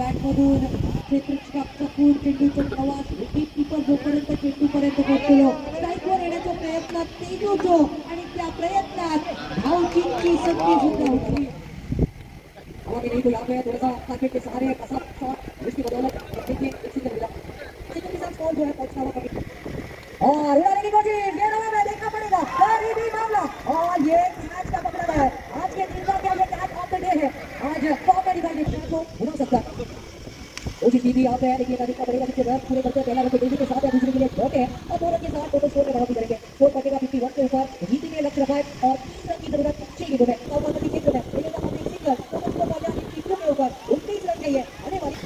बॅटमधून चेंडूचा प्रवास कीपर जोपर्यंत चेंडूपर्यंत पोहोचलो स्ट्राईकवर येण्याचा प्रयत्न तेज होतो आणि त्या प्रयत्नात धावचीची संधी सुद्धा होती. नहीं तो यहाँ पे थोड़ा सा मार्केट के सहारे कसा शॉट जिसकी बदौलत देखिए इसी तरह मिला सेकंड के साथ स्कोर जो है पहुंचना हुआ कभी और उड़ाने की कोशिश गेंद में देखना पड़ेगा ये भी मामला और ये मैच का पकड़ा है आज के दिन का क्या ये कैच ऑफ द डे है आज फॉर्म में दिखाई देता है तो हो सकता है कोशिश की भी यहाँ पे है देखिए देखना पड़ेगा कि रन पूरे करते हैं पहला रन तेजी के साथ या दूसरे के लिए छोटे हैं और दो रन के साथ टोटल स्कोर में बढ़ोतरी करेंगे स्कोर पटेगा 51 के ऊपर जीतने के लक्ष्य रखा है और 30 रन की जरूरत 6 गेंदों में और बाकी के जो है देखिए हम एक सिंगल टोटल स्कोर पहुंचा 52 के ऊपर 29 रन चाहिए आने वाली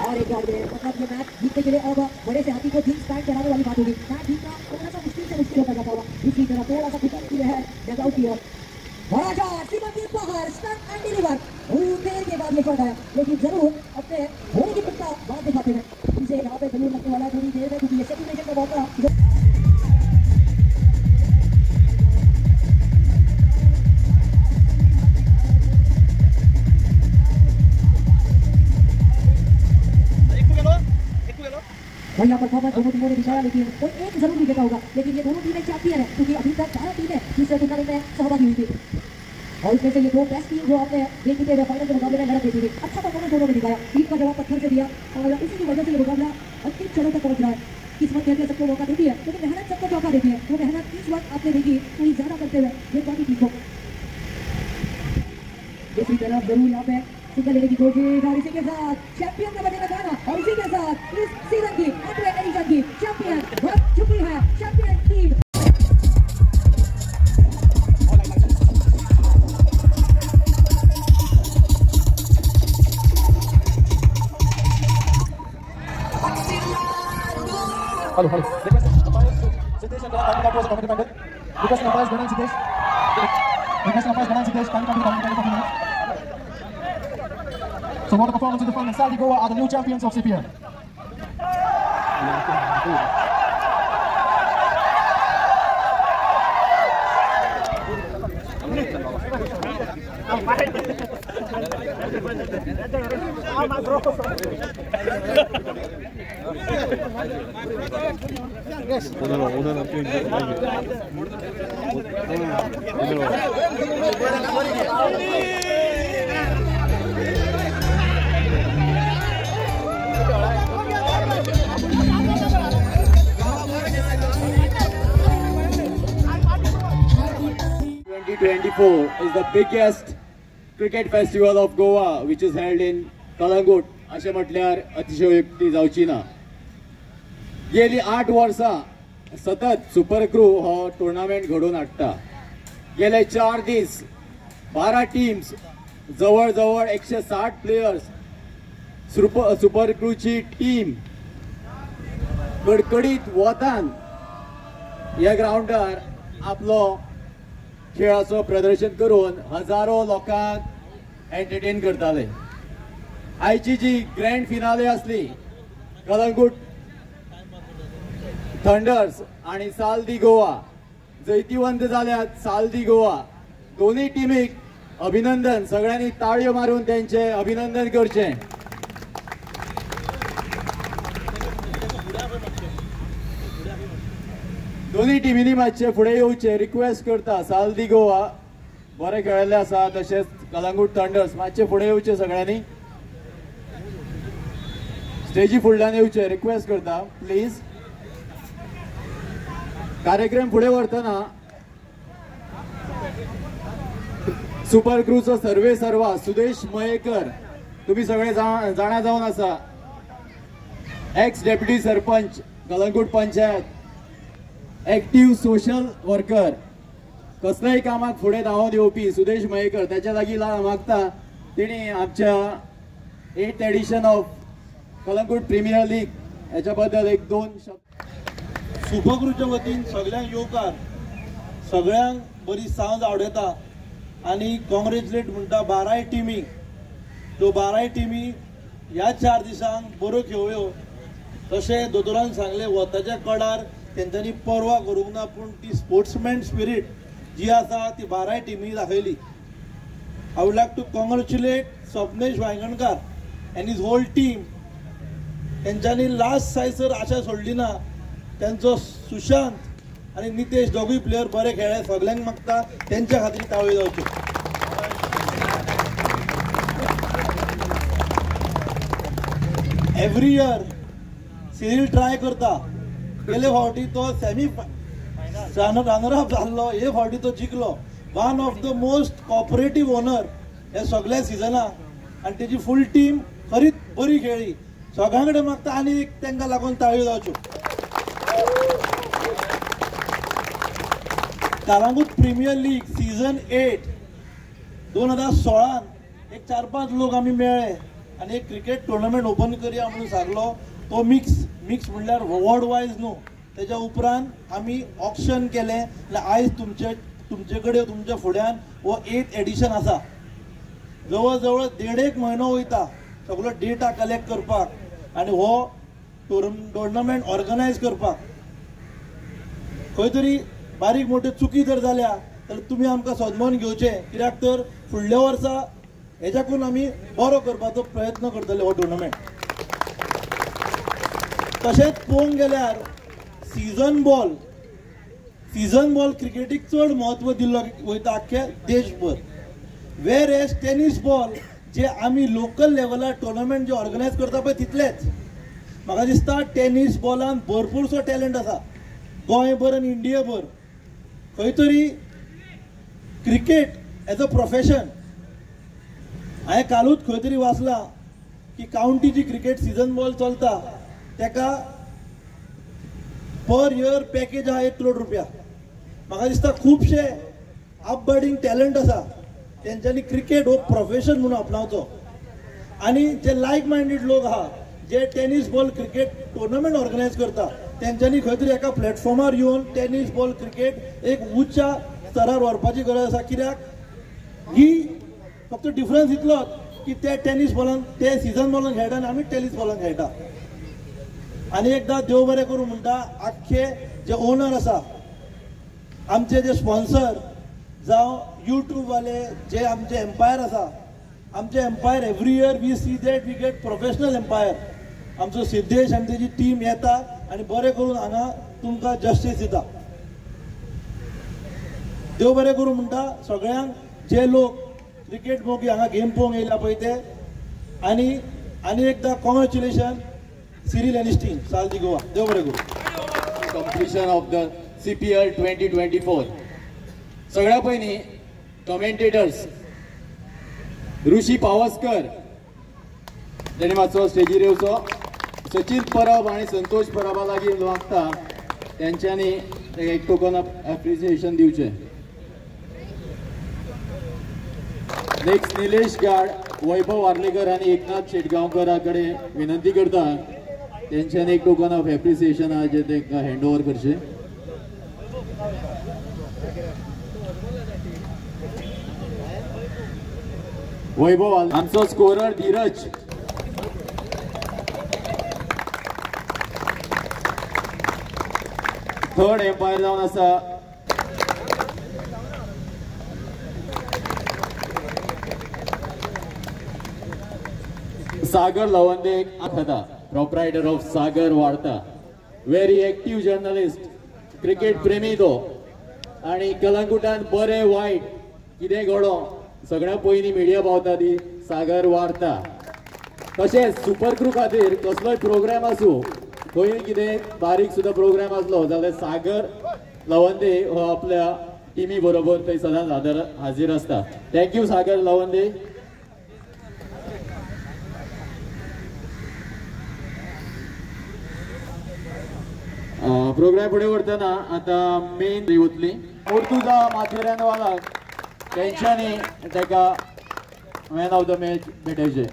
और एक बार मतलब ये मैच जीतने के लिए अब बड़े से हाथी को जींस पैंट चढ़ाने वाली बात होगी मैच जीतना थोड़ा सा मुश्किल से मुश्किल होता जाता होगा दूसरी तरफ थोड़ा सा कुछ की है जगह की ओर बड़ा शॉट सीमा के बाहर स्टंप एंड डिलीवर देर के बाद ये शॉट है लेकिन जरूर अपने होने की पुख्ता बात दिखाते हैं इसे यहाँ पे जरूर लगने वाला थोड़ी देर में क्योंकि ये सेटिंग का मौका बढ़िया परफॉर्मेंस दोनों टीमों ने दिखाया लेकिन कोई एक जरूर विजेता होगा लेकिन ये दोनों टीमें चैंपियन है क्योंकि अभी तक 4 टीमें दूसरे टूर्नामेंट में सहभागी हुई थी और इसमें से ये दो बेस्ट टीम जो आपने देखते हुए फाइनल के मुकाबले में लड़त देती थी अच्छा परफॉर्मेंस दोनों ने दिखाया टीम का जवाब पत्थर से दिया और इसी की वजह से ये मुकाबला अंतिम क्षणों तक पहुंच रहा है किस्मत कहते सबको मौका देती है लेकिन मेहनत सबको मौका देती है वो मेहनत इस वक्त आपने देखी कोई ज्यादा करते हुए ये बाकी टीम को दूसरी तरफ जरूर यहाँ पे सिंगल लेने की कोशिश और इसी के साथ चैंपियन का बनेगा गाना और इसी के साथ इस सीजन की अगले एडिशन की चैंपियन बन चुकी है champion team hello request umpire Siddhesh and Kali that was a committee member request umpires Ganan Siddesh Kali committee so what a performance in the final. Saldi Goa are the new champions of CPL. is the biggest cricket festival of Goa which is held in Kalangut. अशें म्हटल्यार अतिशयोक्ती जावची ना. गेली 8 वर्सां सतत super crew हो tournament घडोवन हाडटा. गेले 4 दीस 12 टीम्स जवळ जवळ 160 प्लेयर्स सुपर क्रूची टीम कडकडीत वतान ह्या ग्राउंडार आपलो खेळाचो प्रदर्शन करून हजारो लोकांक एंटरटेन करताले. आयची जी ग्रँड फिनाले असली कलंगूट थंडर्स आणि साल्दी गोवा जैतिवंत जाल्यात. साल्दी गोवा दोन्ही टीमीक अभिनंदन. सगळ्यांनी ताळयो मारून त्यांचे अभिनंदन करचे. दोन्ही टीमींनी मातशे फुडें येवचे रिक्वेस्ट करता. साल्दी गोवा बरे खेळिल्ले आसा तशेंच कलंगूट थंडर्स मातशे फुडें येवचे. सगळ्यांनी स्टेजी फुडल्यान येवचे रिक्वेस्ट करता प्लीज. कार्यक्रम फुडें व्हरतना सुपर क्रूचो सर्वे सर्वा सुदेश मयेकर तुम्ही सगळे जाणा जावन आसा. X deputy sarpanch Calangute panchayat, active social worker, कसल्याय कामाक फुडें धांवून येवपी सुदेश मयेकर. त्याच्या लागीं मागता तेणी आमच्या 8th edition of Calangute premier league याच्या बद्दल 1-2 शब्द. सुपर क्रूच्या वतीन सगळ्यांक येवकार, सगळ्यांक बरी सांज आवडटा आणि कॉंग्रॅच्युलेट म्हणटा 12 टीमी. त्यो 12 टीमी ह्या 4 दिसांक बऱ्यो खेळ्यो तशें दोतोरान सांगलें वताच्या कडार तेंच्यांनी परवा करूंक ना, पूण ती स्पोर्ट्समॅन स्पिरीट जी आसा ती 12 टिमी दाखयली. I would like to congratulate Swapnesh Vaingankar and his whole team. तेंच्यांनी लास्ट सायसर आशा सोडली ना. त्यांचो सुशांत आनी नितेश दोगूय प्लेयर बरे खेळ्ळे. सगल्यांक मागता तेंच्या खातीर ताळयो जावच्यो. एवरी इयर सिरील ट्राय करता. गेले फावटी तो सेमी रनर अप जाल्लो, हे फावटी तो जिखलो. One of the most cooperative owner हे सगळ्या सिजनाक आनी तेजी फूल टीम खरीच बरी खेळ्ळी. सगळ्यां कडेन मागता आनी तांकां लागून ताळयो जावच्यो. कालांगूट प्रिमियर लीग सीझन 8 2016 एक 4-5 लोक आमी मेळ्ळे आनी एक क्रिकेट टुर्नामेंट ओपन करया म्हणून सांगलो. तो मिक्स म्हणल्यार वॉर्ड वायज न्हू. तेच्या उपरांत आमी ऑक्शन केलें. आयज तुमचे कडेन तुमच्या फुड्यान हो 8th एडिशन आसा. जवळ जवळ 1.5 म्हयनो वयता सगळो डेटा कलेक्ट करपाक आनी हो टुर्नामेंट ऑर्गनायज करपाक. खंय तरी बारीक मोठ्यो चुकी जर जाल्या जाल्यार तुमी आमकां सदमोन घेवचें, कित्याक तर फुडल्या वर्सा हेच्याकून आमी बरो करपाचो प्रयत्न करतले हो टुर्नामेंट. तशेंच पळोवंक गेल्यार सीझन बॉल क्रिकेटीक चड म्हत्व दिल्लो वयता आख्ख्या देशभर. वेर एज टेनीस बॉल जे आमी लोकल लेवलार टुर्नामेंट जे ऑर्गनायज करता पळय तितलेच. म्हाका दिसता टेनीस बॉलान भरपूरसो टॅलंट आसा गोंयभर आनी इंडियाभर. खंय तरी क्रिकेट एज अ प्रोफेशन. हांवें कालूच खंय तरी वाचलां की कावंटी जी क्रिकेट सीझन बॉल चलता तेका पर इयर पॅकेज आहा 1 करोड रुपया. म्हाका दिसता खुबशे अपबर्डिंग टॅलंट आसा तेंच्यांनी क्रिकेट हो प्रोफेशन म्हणून आपणावचो. आनी जे लायक मायंडेड लोक आहा जे tennis ball cricket tournament organise करता तेंच्यांनी खंय तरी एका प्लॅटफॉर्मार येवन टेनीस बॉल क्रिकेट एक उच्च स्तरार व्हरपाची गरज आसा. कित्याक ही फक्त डिफरन्स इतलोच की ते टेनीस बॉलान ते सीझन बॉलान खेळटा आनी आमी टेनीस बॉलान खेळटा. आनी एकदां देव बरें करूं म्हणटा आख्खे जे ओनर आसा आमचे जे स्पॉन्सर जावं यूट्यूब वाले जे आमचे एम्पायर आसा. आमचे umpire every year we see that we get professional umpire. आमचो सिद्धेश आनी तेजी टीम येता आनी बरें करून हांगा तुमकां जस्टीस दिता. देव बरें करूं म्हणटा सगळ्यांक जे लोक क्रिकेट पळोवंक हांगा गेम पळोवंक येयला पळय ते. आनी एकदां कॉंग्रॅच्युलेशन सिरील एनिस्टीन साल गोवा. देव बरें करूं. Completion of the CPL 2024. सगळ्या पयलीं कमेंटेटर्स ऋषी पावसकर तेणी मातसो स्टेजीर येवचो. सचिन परब आनी संतोष परबा लागीं मागता तेंच्यांनी एक टोकन ऑफ एप्रिसिएशन दिवचें. नेक्स्ट निलेश गाड, वैभव वार्लेकर आनी एकनाथ शेटगांवकरा कडेन विनंती करता तेंच्यांनी एक टोकन ऑफ एप्रिसिएशन आहा जें तांकां हँड ओवर करचें. वैभव आमचो स्कोरर धीरज. थर्ड एम्पायर जावन आसा सागर लवंदे खाता, प्रोप्रायटर ऑफ सागर वार्ता. व्हेरी एक्टिव्ह जर्नलिस्ट, क्रिकेट प्रेमी तो. आनी कलंगुटान बरें वायट कितें घडो सगळ्या पयलीं मिडिया पावता ती सागर वार्ता. तशेंच सुपर क्रू खातीर कसलोय प्रोग्राम आसूं, खंय कितें बारीक सुद्दां प्रोग्राम आसलो जाल्यार सागर लवंदे हो आपल्या टिमी बरोबर थंय सदांच हाजीर आसता. थँक्यू सागर लवंदे. प्रोग्राम फुडें व्हरतना आतां मेन वतली पोर्तुगा माथेरानवालाक तेंच्यांनी ताका मॅन ऑफ द मॅच भेटयचें.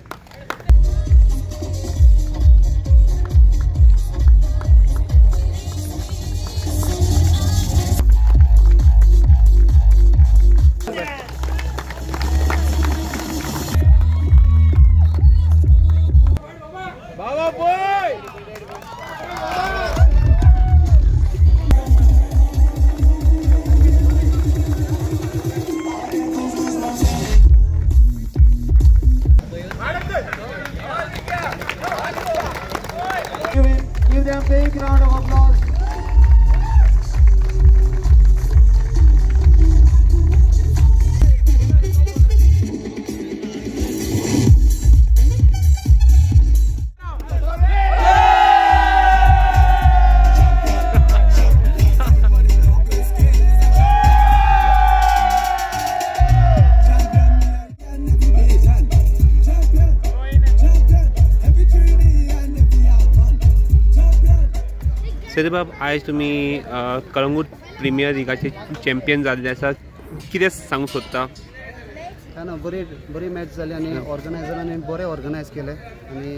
give them a big round of applause. सैदबाब, आयज तुमी कळंगूट प्रिमियर लिगाचे चॅम्पियन जाल्ले आसा, कितें सांगूंक सोदता? ना बरी मॅच जाली आनी ऑर्गनायझरांनी बरें ऑर्गनायज केलें आनी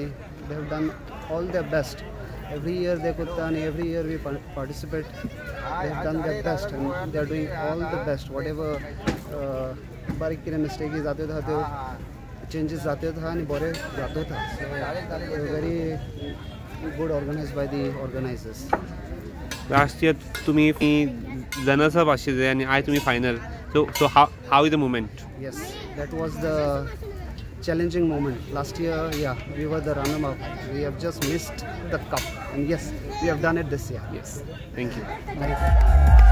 they have done all the best. Every year ते करता आनी every year we participate. They have done the best आनी they are doing all the best. Whatever बारीक कितें मिस्टेकी जात्यो आहा त्यो चेंजीस जात्यो आहा आनी बरें जात्यो आहा. So very good organized by the organizers. Last year तुमी रनर्स अप आशिल्ले आनी आयज तुमी final. So how is the moment? Yes, that was the challenging moment. Last year, yeah, we were the runner-up. We have just missed the cup, and yes, we have done it this year. Yes, thank you. Thank you.